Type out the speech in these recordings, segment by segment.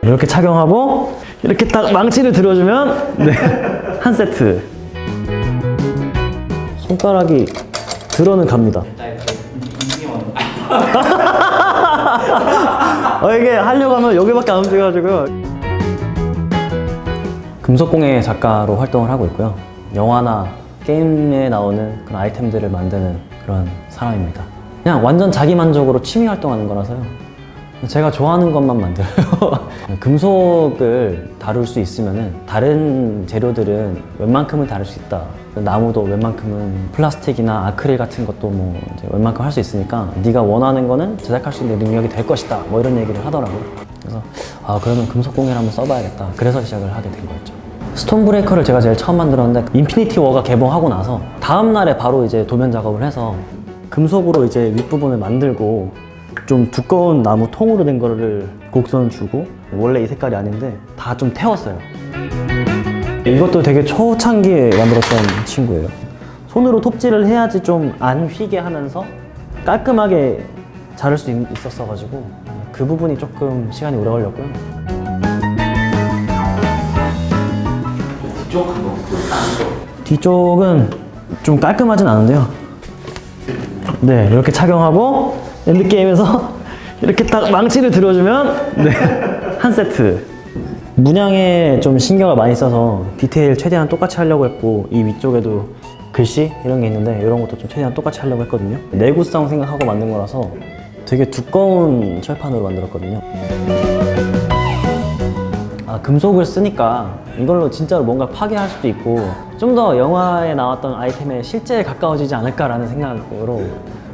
이렇게 착용하고 이렇게 딱 망치를 들어주면 네, 한 세트. 손가락이 들어는 갑니다. 이게 하려고 하면 여기밖에 안 움직여가지고. 금속공예 작가로 활동을 하고 있고요. 영화나 게임에 나오는 그런 아이템들을 만드는 그런 사람입니다. 그냥 완전 자기만족으로 취미 활동하는 거라서요. 제가 좋아하는 것만 만들어요. 금속을 다룰 수 있으면은 다른 재료들은 웬만큼은 다룰 수 있다. 나무도 웬만큼은, 플라스틱이나 아크릴 같은 것도 뭐 이제 웬만큼 할 수 있으니까 네가 원하는 거는 제작할 수 있는 능력이 될 것이다. 뭐 이런 얘기를 하더라고요. 그래서 그러면 금속공예를 한번 써봐야겠다. 그래서 시작을 하게 된 거였죠. 스톤브레이커를 제가 제일 처음 만들었는데 인피니티 워가 개봉하고 나서 다음 날에 바로 이제 도면 작업을 해서 금속으로 이제 윗부분을 만들고 좀 두꺼운 나무 통으로 된 거를 곡선 주고, 원래 이 색깔이 아닌데 다 좀 태웠어요. 이것도 되게 초창기에 만들었던 친구예요. 손으로 톱질을 해야지 좀 안 휘게 하면서 깔끔하게 자를 수 있었어가지고 그 부분이 조금 시간이 오래 걸렸고요. 뒤쪽은 좀 깔끔하진 않은데요. 네, 이렇게 착용하고 엔드게임에서 이렇게 딱 망치를 들어주면 네, 한 세트. 문양에 좀 신경을 많이 써서 디테일 최대한 똑같이 하려고 했고, 이 위쪽에도 글씨 이런 게 있는데 이런 것도 좀 최대한 똑같이 하려고 했거든요. 내구성 생각하고 만든 거라서 되게 두꺼운 철판으로 만들었거든요. 금속을 쓰니까 이걸로 진짜로 뭔가 파괴할 수도 있고 좀 더 영화에 나왔던 아이템에 실제에 가까워지지 않을까라는 생각으로,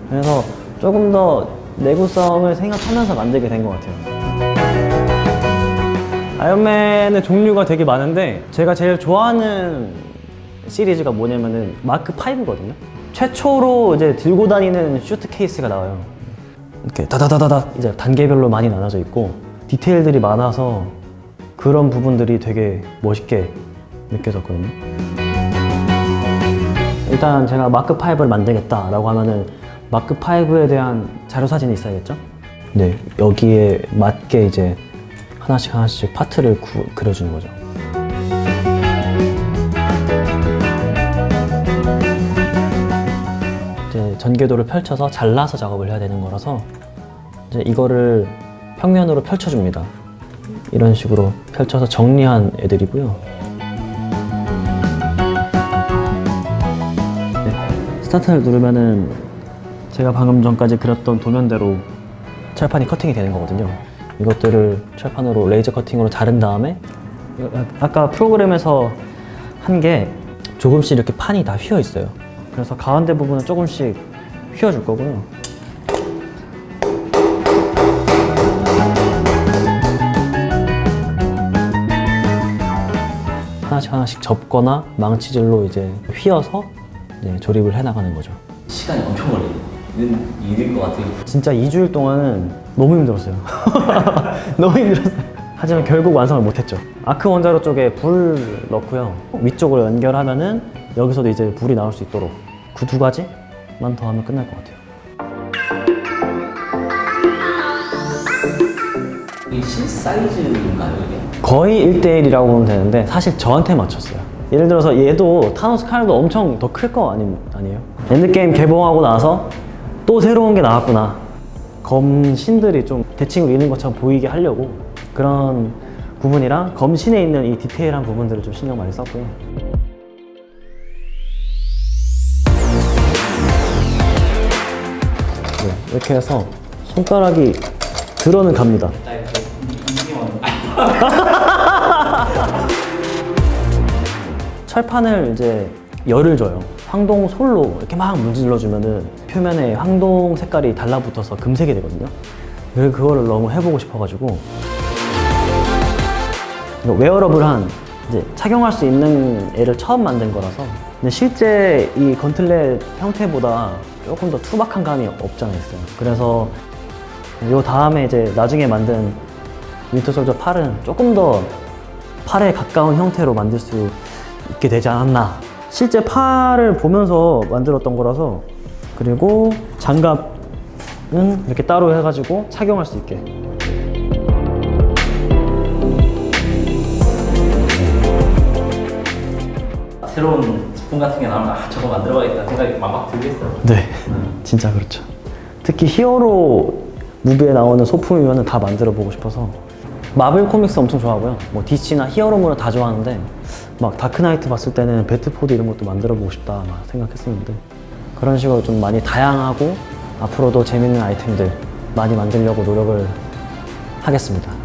그래서 조금 더 내구성을 생각하면서 만들게 된 것 같아요. 아이언맨의 종류가 되게 많은데 제가 제일 좋아하는 시리즈가 뭐냐면은 마크 5거든요. 최초로 이제 들고 다니는 슈트 케이스가 나와요. 이렇게 다다다다다 이제 단계별로 많이 나눠져 있고 디테일들이 많아서 그런 부분들이 되게 멋있게 느껴졌거든요. 일단 제가 마크 5를 만들겠다라고 하면은 마크 5에 대한 자료 사진이 있어야겠죠? 네, 여기에 맞게 이제 하나씩 파트를 그려주는 거죠. 이제 전개도를 펼쳐서 잘라서 작업을 해야 되는 거라서 이제 이거를 평면으로 펼쳐줍니다. 이런 식으로 펼쳐서 정리한 애들이고요. 네, 스타트를 누르면은 제가 방금 전까지 그렸던 도면대로 철판이 커팅이 되는 거거든요. 이것들을 철판으로 레이저 커팅으로 자른 다음에 아까 프로그램에서 한 게 조금씩 이렇게 판이 다 휘어 있어요. 그래서 가운데 부분은 조금씩 휘어줄 거고요. 하나씩 접거나 망치질로 이제 휘어서 이제 조립을 해나가는 거죠. 시간이 엄청 걸리는 일일 것 같아요. 진짜 2주일 동안은 너무 힘들었어요. 너무 힘들었어요. 하지만 결국 완성을 못했죠. 아크 원자로 쪽에 불 넣고요. 위쪽으로 연결하면은 여기서도 이제 불이 나올 수 있도록 그 두 가지만 더 하면 끝날 것 같아요. 이게 실사이즈인가요, 이게? 거의 1대1이라고 보면 되는데 사실 저한테 맞췄어요. 예를 들어서 얘도 타노스 칼도 엄청 더 클 거 아니에요? 엔드게임 개봉하고 나서 또 새로운 게 나왔구나. 검신들이 좀 대칭으로 있는 것처럼 보이게 하려고 그런 부분이랑 검신에 있는 이 디테일한 부분들을 좀 신경 많이 썼고요. 네, 이렇게 해서 손가락이 들어는 갑니다. 철판을 이제 열을 줘요. 황동 솔로 이렇게 막 문질러주면은 표면에 황동 색깔이 달라붙어서 금색이 되거든요. 그거를 너무 해보고 싶어가지고 웨어러블한 이제 착용할 수 있는 애를 처음 만든 거라서. 근데 실제 이 건틀렛 형태보다 조금 더 투박한 감이 없지 않아 있어요. 그래서 요 다음에 이제 나중에 만든 윈터 솔저 팔은 조금 더 팔에 가까운 형태로 만들 수 있게 되지 않았나. 실제 팔을 보면서 만들었던 거라서. 그리고 장갑 이렇게 따로 해가지고 착용할 수 있게. 새로운 제품 같은 게 나오면 저거 만들어야겠다 생각이 막 들겠어요. 네, 진짜 그렇죠. 특히 히어로 무비에 나오는 소품이면 다 만들어 보고 싶어서. 마블 코믹스 엄청 좋아하고요. 뭐 DC나 히어로물은 다 좋아하는데 막 다크나이트 봤을 때는 배트포드 이런 것도 만들어 보고 싶다 막 생각했었는데, 그런 식으로 좀 많이 다양하고 앞으로도 재밌는 아이템들 많이 만들려고 노력을 하겠습니다.